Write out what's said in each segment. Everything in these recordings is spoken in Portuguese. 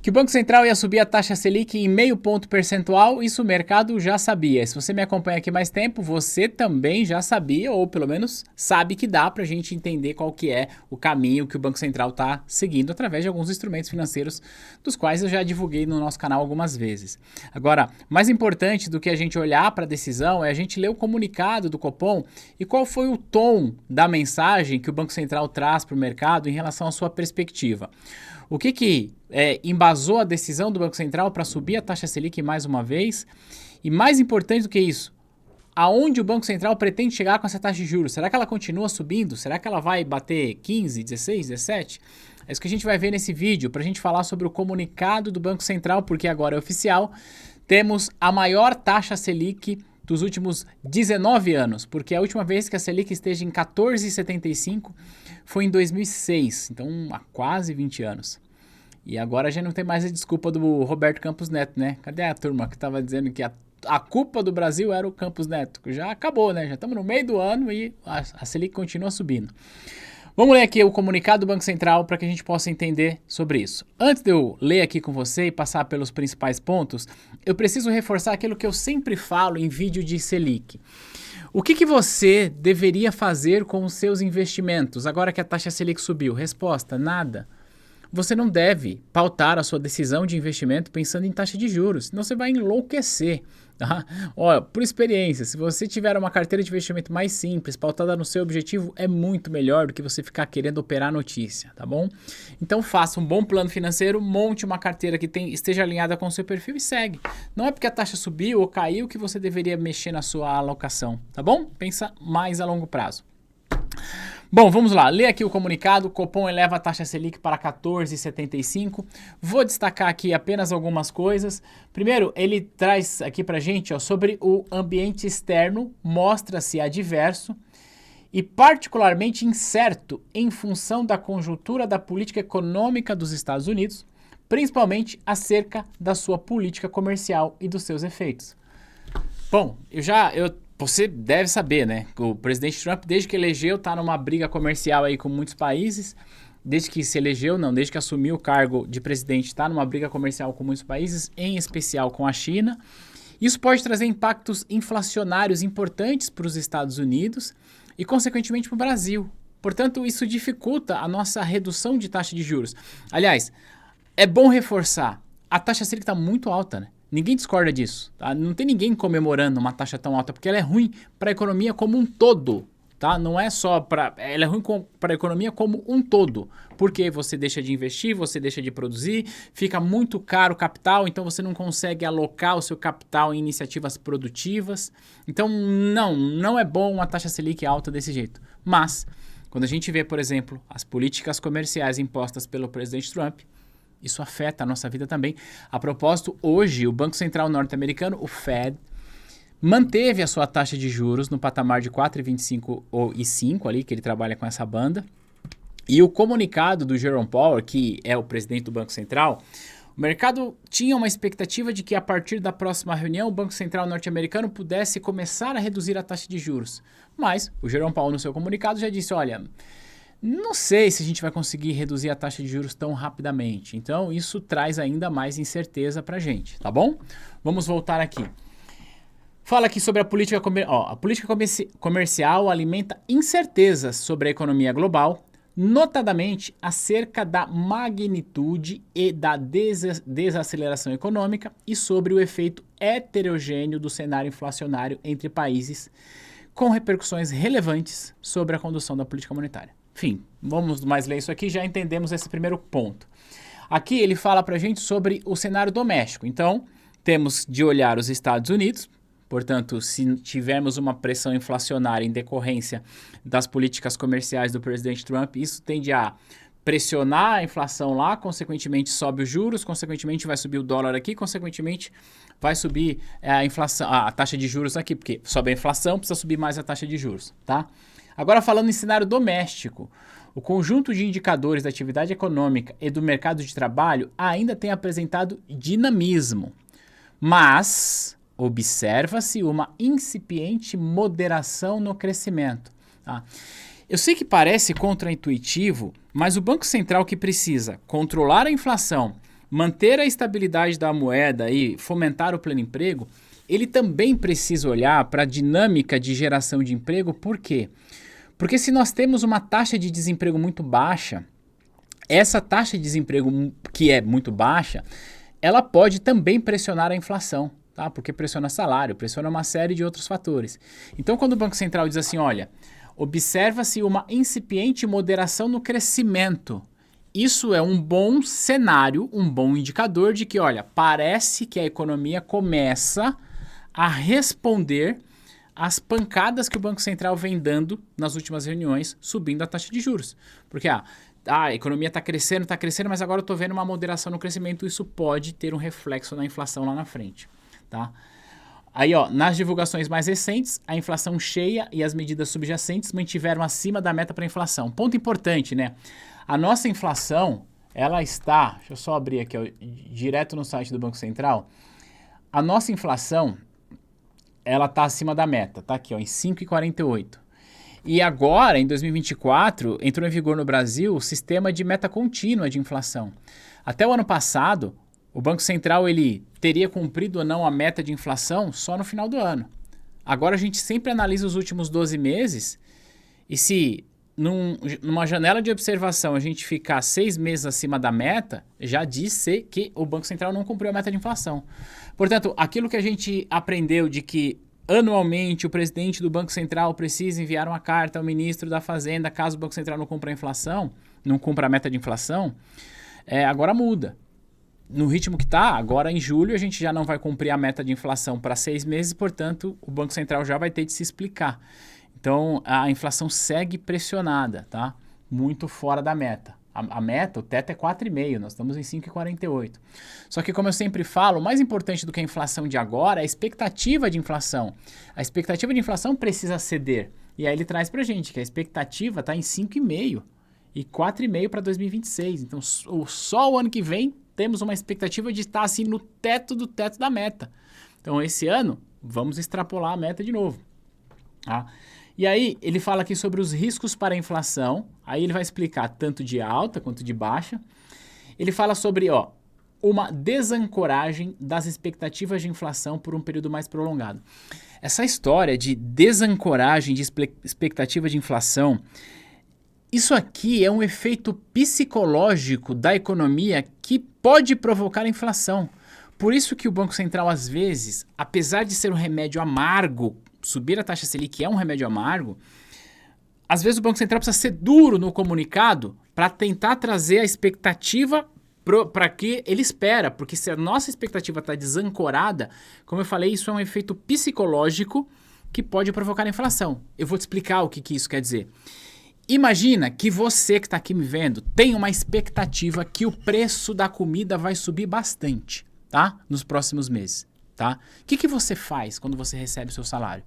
Que o Banco Central ia subir a taxa Selic em 0,5 ponto percentual, isso o mercado já sabia. Se você me acompanha aqui mais tempo, você também já sabia, ou pelo menos sabe que dá para a gente entender qual que é o caminho que o Banco Central está seguindo através de alguns instrumentos financeiros, dos quais eu já divulguei no nosso canal algumas vezes. Agora, mais importante do que a gente olhar para a decisão é a gente ler o comunicado do Copom e qual foi o tom da mensagem que o Banco Central traz para o mercado em relação à sua perspectiva. O que embasou a decisão do Banco Central para subir a taxa Selic mais uma vez? E mais importante do que isso, aonde o Banco Central pretende chegar com essa taxa de juros? Será que ela continua subindo? Será que ela vai bater 15, 16, 17? É isso que a gente vai ver nesse vídeo, para a gente falar sobre o comunicado do Banco Central, porque agora é oficial. Temos a maior taxa Selic dos últimos 19 anos, porque a última vez que a Selic esteja em 14,75 foi em 2006, então há quase 20 anos. E agora já não tem mais a desculpa do Roberto Campos Neto, né? Cadê a turma que estava dizendo que a culpa do Brasil era o Campos Neto? Já acabou, né? Já estamos no meio do ano e a Selic continua subindo. Vamos ler aqui o comunicado do Banco Central para que a gente possa entender sobre isso. Antes de eu ler aqui com você e passar pelos principais pontos, eu preciso reforçar aquilo que eu sempre falo em vídeo de Selic. O que você deveria fazer com os seus investimentos agora que a taxa Selic subiu? Resposta: nada. Você não deve pautar a sua decisão de investimento pensando em taxa de juros, senão você vai enlouquecer. Tá? Olha, por experiência, se você tiver uma carteira de investimento mais simples, pautada no seu objetivo, é muito melhor do que você ficar querendo operar notícia, tá bom? Então faça um bom plano financeiro, monte uma carteira que esteja alinhada com o seu perfil e segue. Não é porque a taxa subiu ou caiu que você deveria mexer na sua alocação, tá bom? Pensa mais a longo prazo. Bom, vamos lá, lê aqui o comunicado. Copom eleva a taxa Selic para 14,75. Vou destacar aqui apenas algumas coisas. Primeiro, ele traz aqui pra gente sobre o ambiente externo, mostra-se adverso e particularmente incerto em função da conjuntura da política econômica dos Estados Unidos, principalmente acerca da sua política comercial e dos seus efeitos. Bom, você deve saber, né? O presidente Trump, desde que elegeu, está numa briga comercial aí com muitos países. Desde que se elegeu, não, desde que assumiu o cargo de presidente, está numa briga comercial com muitos países, em especial com a China. Isso pode trazer impactos inflacionários importantes para os Estados Unidos e, consequentemente, para o Brasil. Portanto, isso dificulta a nossa redução de taxa de juros. Aliás, é bom reforçar, a taxa Selic está muito alta, né? Ninguém discorda disso, tá? Não tem ninguém comemorando uma taxa tão alta, porque ela é ruim para a economia como um todo, tá? Não é só para... Ela é ruim para a economia como um todo, porque você deixa de investir, você deixa de produzir, fica muito caro o capital, então você não consegue alocar o seu capital em iniciativas produtivas. Então, não é bom uma taxa Selic alta desse jeito. Mas, quando a gente vê, por exemplo, as políticas comerciais impostas pelo presidente Trump, isso afeta a nossa vida também. A propósito, hoje o Banco Central norte-americano, o Fed, manteve a sua taxa de juros no patamar de 4,25 e 5 ali, que ele trabalha com essa banda. E o comunicado do Jerome Powell, que é o presidente do Banco Central, o mercado tinha uma expectativa de que a partir da próxima reunião o Banco Central norte-americano pudesse começar a reduzir a taxa de juros. Mas o Jerome Powell no seu comunicado já disse, olha... Não sei se a gente vai conseguir reduzir a taxa de juros tão rapidamente. Então, isso traz ainda mais incerteza para a gente, tá bom? Vamos voltar aqui. Fala aqui sobre a política comercial alimenta incertezas sobre a economia global, notadamente acerca da magnitude e da desaceleração econômica e sobre o efeito heterogêneo do cenário inflacionário entre países, com repercussões relevantes sobre a condução da política monetária. Enfim, vamos mais ler isso aqui, já entendemos esse primeiro ponto. Aqui ele fala pra gente sobre o cenário doméstico. Então, temos de olhar os Estados Unidos, portanto, se tivermos uma pressão inflacionária em decorrência das políticas comerciais do presidente Trump, isso tende a pressionar a inflação lá, consequentemente sobe os juros, consequentemente vai subir o dólar aqui, consequentemente vai subir a inflação, a taxa de juros aqui, porque sobe a inflação, precisa subir mais a taxa de juros, tá? Agora falando em cenário doméstico, o conjunto de indicadores da atividade econômica e do mercado de trabalho ainda tem apresentado dinamismo, mas observa-se uma incipiente moderação no crescimento. Tá? Eu sei que parece contraintuitivo, mas o Banco Central que precisa controlar a inflação, manter a estabilidade da moeda e fomentar o pleno emprego, ele também precisa olhar para a dinâmica de geração de emprego. Por quê? Porque se nós temos uma taxa de desemprego muito baixa, essa taxa de desemprego que é muito baixa, ela pode também pressionar a inflação, tá? Porque pressiona salário, pressiona uma série de outros fatores. Então, quando o Banco Central diz assim, olha, observa-se uma incipiente moderação no crescimento, isso é um bom cenário, um bom indicador de que, olha, parece que a economia começa a responder às pancadas que o Banco Central vem dando nas últimas reuniões, subindo a taxa de juros. Porque a economia está crescendo, mas agora eu estou vendo uma moderação no crescimento, isso pode ter um reflexo na inflação lá na frente, tá? Aí, ó, nas divulgações mais recentes, a inflação cheia e as medidas subjacentes mantiveram acima da meta para a inflação. Ponto importante, né? A nossa inflação, ela está, deixa eu só abrir aqui, ó, direto no site do Banco Central, a nossa inflação, ela está acima da meta, tá aqui, ó, em 5,48. E agora, em 2024, entrou em vigor no Brasil o sistema de meta contínua de inflação. Até o ano passado, o Banco Central ele teria cumprido ou não a meta de inflação só no final do ano. Agora a gente sempre analisa os últimos 12 meses e se numa janela de observação a gente ficar 6 meses acima da meta, já diz que o Banco Central não cumpriu a meta de inflação. Portanto, aquilo que a gente aprendeu de que anualmente o presidente do Banco Central precisa enviar uma carta ao ministro da Fazenda caso o Banco Central não cumpra a inflação, não cumpra a meta de inflação, agora muda. No ritmo que está, agora em julho a gente já não vai cumprir a meta de inflação para 6 meses, portanto o Banco Central já vai ter de se explicar. Então a inflação segue pressionada, tá? Muito fora da meta. A meta, o teto é 4,5, nós estamos em 5,48. Só que como eu sempre falo, o mais importante do que a inflação de agora é a expectativa de inflação. A expectativa de inflação precisa ceder. E aí ele traz pra gente que a expectativa está em 5,5 e 4,5 para 2026. Então só o ano que vem temos uma expectativa de estar assim no teto do teto da meta. Então esse ano vamos extrapolar a meta de novo. Tá? E aí ele fala aqui sobre os riscos para a inflação, aí ele vai explicar tanto de alta quanto de baixa. Ele fala sobre uma desancoragem das expectativas de inflação por um período mais prolongado. Essa história de desancoragem de expectativa de inflação, isso aqui é um efeito psicológico da economia que pode provocar a inflação. Por isso que o Banco Central, às vezes, apesar de ser um remédio amargo, subir a taxa Selic é um remédio amargo, às vezes o Banco Central precisa ser duro no comunicado para tentar trazer a expectativa para que ele espera, porque se a nossa expectativa está desancorada, como eu falei, isso é um efeito psicológico que pode provocar a inflação. Eu vou te explicar o que isso quer dizer. Imagina que você que está aqui me vendo tem uma expectativa que o preço da comida vai subir bastante, tá? Nos próximos meses. Tá? O que você faz quando você recebe o seu salário?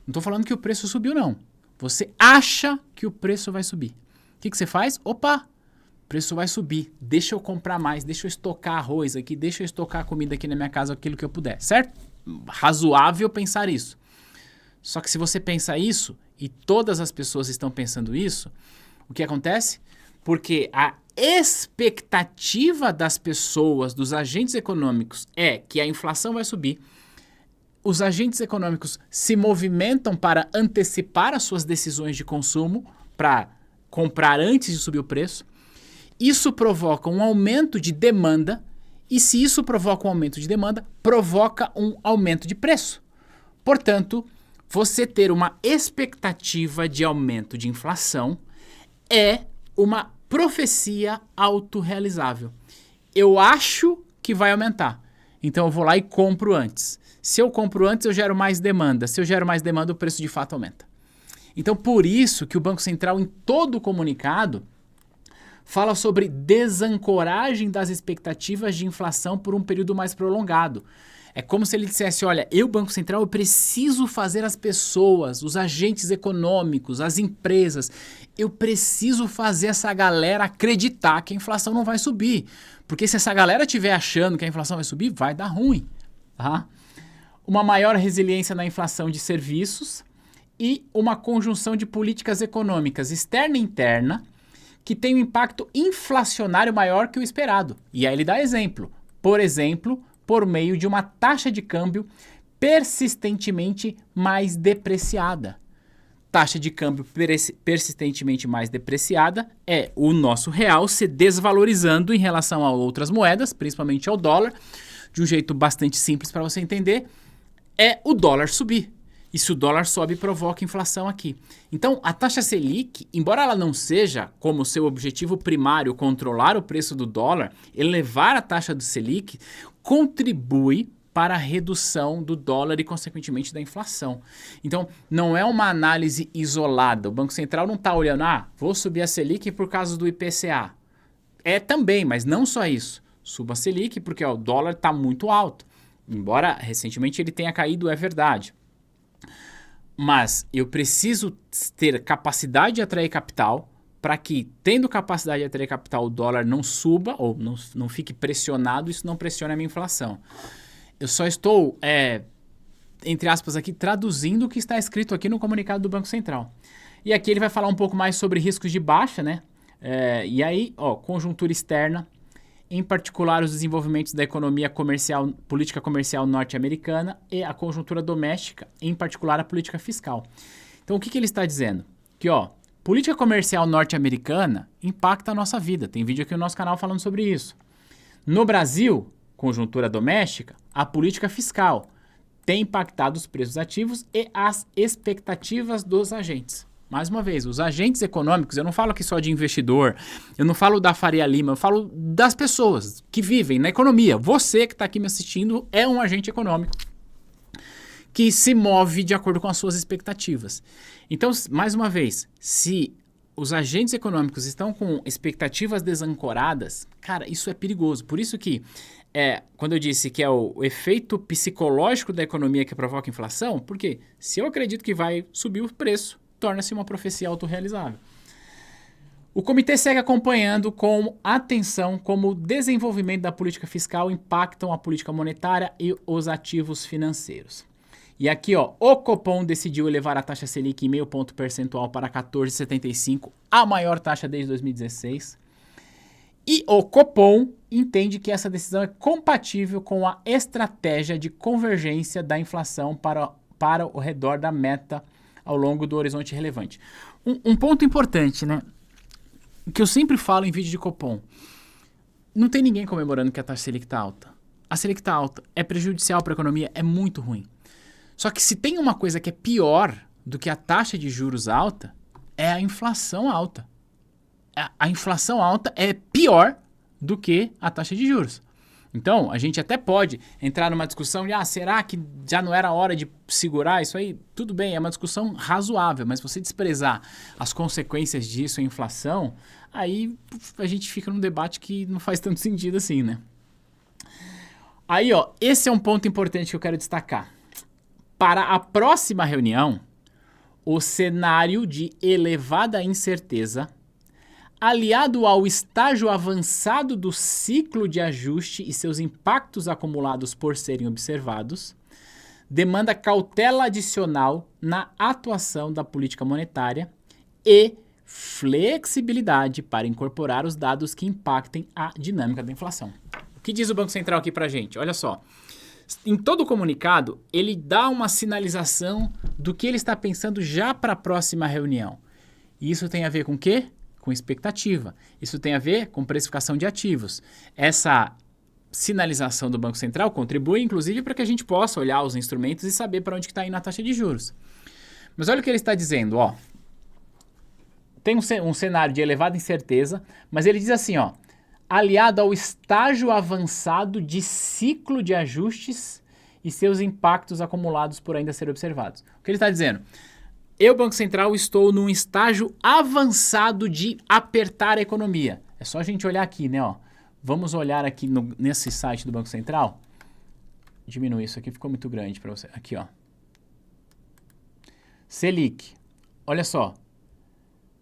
Não estou falando que o preço subiu, não. Você acha que o preço vai subir. O que você faz? Opa, o preço vai subir. Deixa eu comprar mais, deixa eu estocar arroz aqui, deixa eu estocar comida aqui na minha casa, aquilo que eu puder, certo? Razoável pensar isso. Só que se você pensa isso, e todas as pessoas estão pensando isso, o que acontece? Porque a expectativa das pessoas, dos agentes econômicos, é que a inflação vai subir. Os agentes econômicos se movimentam para antecipar as suas decisões de consumo, para comprar antes de subir o preço. Isso provoca um aumento de demanda, e se isso provoca um aumento de demanda, provoca um aumento de preço. Portanto, você ter uma expectativa de aumento de inflação é uma profecia autorrealizável. Eu acho que vai aumentar, então eu vou lá e compro antes. Se eu compro antes, eu gero mais demanda. Se eu gero mais demanda, o preço de fato aumenta. Então, por isso que o Banco Central, em todo o comunicado, fala sobre desancoragem das expectativas de inflação por um período mais prolongado. É como se ele dissesse, olha, eu, Banco Central, eu preciso fazer as pessoas, os agentes econômicos, as empresas, eu preciso fazer essa galera acreditar que a inflação não vai subir. Porque se essa galera estiver achando que a inflação vai subir, vai dar ruim. Tá? Uma maior resiliência na inflação de serviços e uma conjunção de políticas econômicas externa e interna que tem um impacto inflacionário maior que o esperado. E aí ele dá exemplo. Por exemplo, por meio de uma taxa de câmbio persistentemente mais depreciada. Taxa de câmbio persistentemente mais depreciada é o nosso real se desvalorizando em relação a outras moedas, principalmente ao dólar. De um jeito bastante simples para você entender, é o dólar subir. E se o dólar sobe, provoca inflação aqui. Então, a taxa Selic, embora ela não seja como seu objetivo primário controlar o preço do dólar, elevar a taxa do Selic contribui para a redução do dólar e, consequentemente, da inflação. Então, não é uma análise isolada. O Banco Central não está olhando, vou subir a Selic por causa do IPCA. É também, mas não só isso. Suba a Selic porque o dólar está muito alto. Embora recentemente ele tenha caído, é verdade. Mas eu preciso ter capacidade de atrair capital para que, tendo capacidade de atrair capital, o dólar não suba ou não fique pressionado, isso não pressione a minha inflação. Eu só estou, entre aspas aqui, traduzindo o que está escrito aqui no comunicado do Banco Central. E aqui ele vai falar um pouco mais sobre riscos de baixa, né? E aí, conjuntura externa, em particular os desenvolvimentos da economia comercial, política comercial norte-americana e a conjuntura doméstica, em particular a política fiscal. Então, o que ele está dizendo? Que, política comercial norte-americana impacta a nossa vida. Tem vídeo aqui no nosso canal falando sobre isso. No Brasil, conjuntura doméstica, a política fiscal tem impactado os preços ativos e as expectativas dos agentes. Mais uma vez, os agentes econômicos, eu não falo aqui só de investidor, eu não falo da Faria Lima, eu falo das pessoas que vivem na economia. Você que está aqui me assistindo é um agente econômico que se move de acordo com as suas expectativas. Então, mais uma vez, se os agentes econômicos estão com expectativas desancoradas, cara, isso é perigoso. Por isso que, quando eu disse que é o efeito psicológico da economia que provoca inflação, porque se eu acredito que vai subir o preço, torna-se uma profecia autorrealizável. O comitê segue acompanhando com atenção como o desenvolvimento da política fiscal impactam a política monetária e os ativos financeiros. E aqui, o Copom decidiu elevar a taxa Selic em meio ponto percentual para 14,75, a maior taxa desde 2016. E o Copom entende que essa decisão é compatível com a estratégia de convergência da inflação para o redor da meta ao longo do horizonte relevante. Um ponto importante, né? Que eu sempre falo em vídeo de Copom. Não tem ninguém comemorando que a taxa Selic está alta. A Selic está alta, é prejudicial para a economia, é muito ruim. Só que se tem uma coisa que é pior do que a taxa de juros alta, é a inflação alta. A inflação alta é pior do que a taxa de juros. Então, a gente até pode entrar numa discussão de, será que já não era hora de segurar isso aí? Tudo bem, é uma discussão razoável, mas se você desprezar as consequências disso, a inflação, aí a gente fica num debate que não faz tanto sentido assim, né? Aí, esse é um ponto importante que eu quero destacar. Para a próxima reunião, o cenário de elevada incerteza, aliado ao estágio avançado do ciclo de ajuste e seus impactos acumulados por serem observados, demanda cautela adicional na atuação da política monetária e flexibilidade para incorporar os dados que impactem a dinâmica da inflação. O que diz o Banco Central aqui pra gente? Olha só. Em todo o comunicado, ele dá uma sinalização do que ele está pensando já para a próxima reunião. E isso tem a ver com o quê? Com expectativa. Isso tem a ver com precificação de ativos. Essa sinalização do Banco Central contribui, inclusive, para que a gente possa olhar os instrumentos e saber para onde está indo a taxa de juros. Mas olha o que ele está dizendo, Tem um cenário de elevada incerteza, mas ele diz assim, aliado ao estágio avançado de ciclo de ajustes e seus impactos acumulados por ainda ser observados. O que ele está dizendo? Eu, Banco Central, estou num estágio avançado de apertar a economia. É só a gente olhar aqui, né? Vamos olhar aqui nesse site do Banco Central. Diminui isso aqui, ficou muito grande para você. Aqui, Selic. Olha só.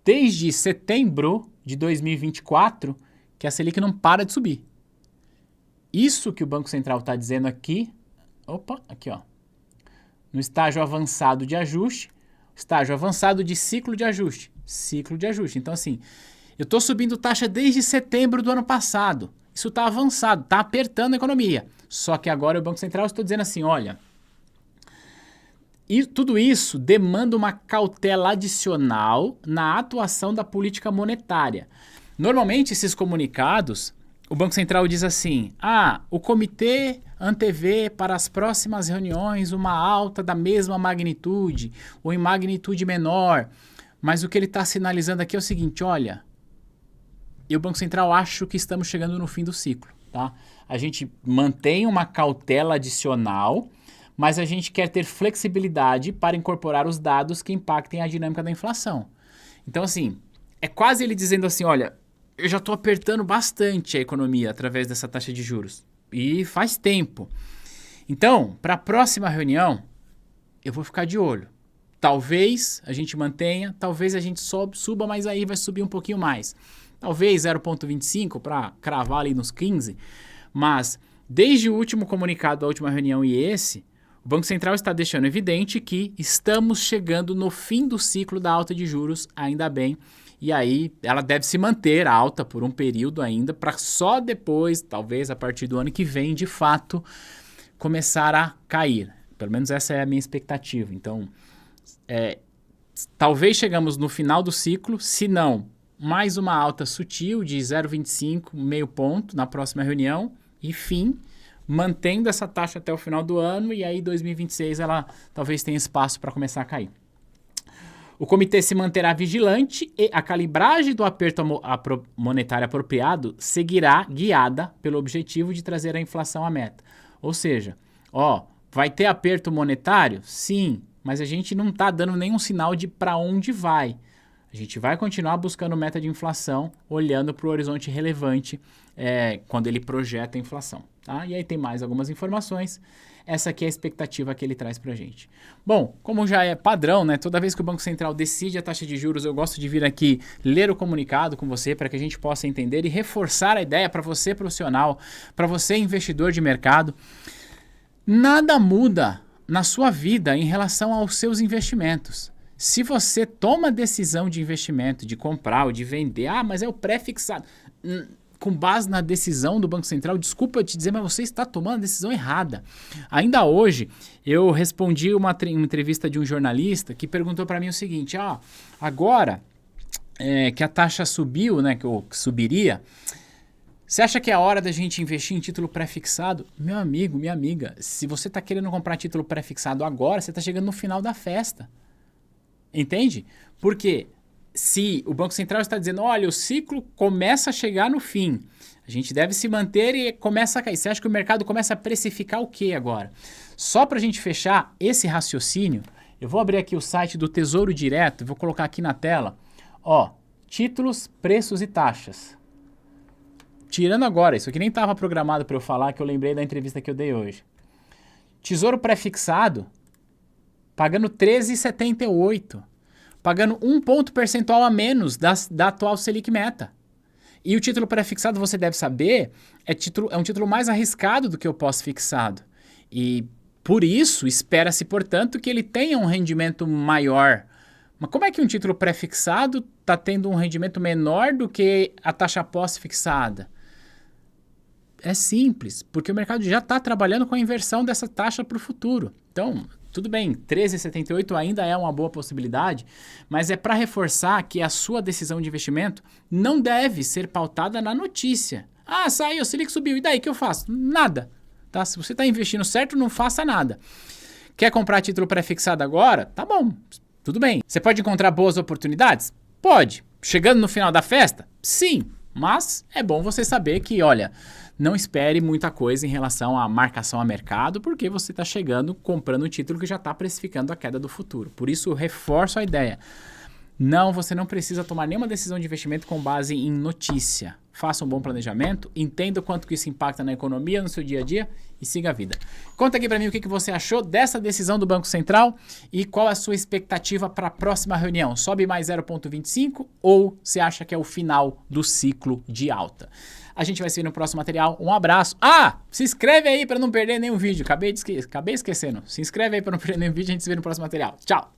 Desde setembro de 2024, que a Selic não para de subir. Isso que o Banco Central está dizendo aqui, aqui, no estágio avançado de ajuste, estágio avançado de ciclo de ajuste. Ciclo de ajuste. Então, assim, Eu estou subindo taxa desde setembro do ano passado. Isso está avançado, está apertando a economia. Só que agora o Banco Central está dizendo assim, olha, e tudo isso demanda uma cautela adicional na atuação da política monetária. Normalmente esses comunicados, o Banco Central diz assim, o comitê antevê para as próximas reuniões uma alta da mesma magnitude ou em magnitude menor. Mas o que ele está sinalizando aqui é o seguinte, olha, e o Banco Central acha que estamos chegando no fim do ciclo, tá? A gente mantém uma cautela adicional, mas a gente quer ter flexibilidade para incorporar os dados que impactem a dinâmica da inflação. Então, assim, é quase ele dizendo assim, olha, eu já estou apertando bastante a economia através dessa taxa de juros. E faz tempo. Então, para a próxima reunião, eu vou ficar de olho. Talvez a gente mantenha, talvez a gente suba, mas aí vai subir um pouquinho mais. Talvez 0,25 para cravar ali nos 15. Mas, desde o último comunicado da última reunião e esse, o Banco Central está deixando evidente que estamos chegando no fim do ciclo da alta de juros, ainda bem. E aí ela deve se manter alta por um período ainda, para só depois, talvez a partir do ano que vem, de fato, começar a cair. Pelo menos essa é a minha expectativa. Então, talvez chegamos no final do ciclo, se não, mais uma alta sutil de 0,25, meio ponto na próxima reunião, e fim, mantendo essa taxa até o final do ano, e aí 2026 ela talvez tenha espaço para começar a cair. O comitê se manterá vigilante e a calibragem do aperto monetário apropriado seguirá guiada pelo objetivo de trazer a inflação à meta. Ou seja, vai ter aperto monetário? Sim, mas a gente não está dando nenhum sinal de para onde vai. A gente vai continuar buscando meta de inflação, olhando para o horizonte relevante quando ele projeta a inflação. Tá? E aí tem mais algumas informações. Essa aqui é a expectativa que ele traz para a gente. Bom, como já é padrão, né? Toda vez que o Banco Central decide a taxa de juros, eu gosto de vir aqui ler o comunicado com você para que a gente possa entender e reforçar a ideia para você profissional, para você investidor de mercado. Nada muda na sua vida em relação aos seus investimentos. Se você toma a decisão de investimento, de comprar ou de vender, mas é o pré-fixado, com base na decisão do Banco Central, desculpa te dizer, mas você está tomando a decisão errada. Ainda hoje, eu respondi uma entrevista de um jornalista que perguntou para mim o seguinte, agora que a taxa subiu, né, que subiria, você acha que é a hora da gente investir em título pré-fixado? Meu amigo, minha amiga, se você está querendo comprar título pré-fixado agora, você está chegando no final da festa. Entende? Porque se o Banco Central está dizendo, olha, o ciclo começa a chegar no fim, a gente deve se manter e começa a cair. Você acha que o mercado começa a precificar o quê agora? Só para a gente fechar esse raciocínio, eu vou abrir aqui o site do Tesouro Direto, vou colocar aqui na tela, títulos, preços e taxas. Tirando agora, isso aqui nem estava programado para eu falar, que eu lembrei da entrevista que eu dei hoje. Tesouro pré-fixado, pagando 13,78, pagando 1 ponto percentual a menos da atual Selic Meta. E o título pré-fixado, você deve saber, é um título mais arriscado do que o pós-fixado. E por isso, espera-se, portanto, que ele tenha um rendimento maior. Mas como é que um título pré-fixado está tendo um rendimento menor do que a taxa pós-fixada? É simples, porque o mercado já está trabalhando com a inversão dessa taxa para o futuro. Então, tudo bem, 13,78 ainda é uma boa possibilidade, mas é para reforçar que a sua decisão de investimento não deve ser pautada na notícia. Saiu, Selic subiu, e daí o que eu faço? Nada. Tá? Se você está investindo certo, não faça nada. Quer comprar título pré-fixado agora? Tá bom, tudo bem. Você pode encontrar boas oportunidades? Pode. Chegando no final da festa? Sim, mas é bom você saber que, olha, não espere muita coisa em relação à marcação a mercado, porque você está chegando, comprando um título que já está precificando a queda do futuro. Por isso, eu reforço a ideia. Não, você não precisa tomar nenhuma decisão de investimento com base em notícia. Faça um bom planejamento, entenda o quanto que isso impacta na economia, no seu dia a dia e siga a vida. Conta aqui para mim o que você achou dessa decisão do Banco Central e qual a sua expectativa para a próxima reunião. Sobe mais 0,25 ou você acha que é o final do ciclo de alta? A gente vai se ver no próximo material. Um abraço. Se inscreve aí para não perder nenhum vídeo. Acabei esquecendo. Se inscreve aí para não perder nenhum vídeo. A gente se vê no próximo material. Tchau!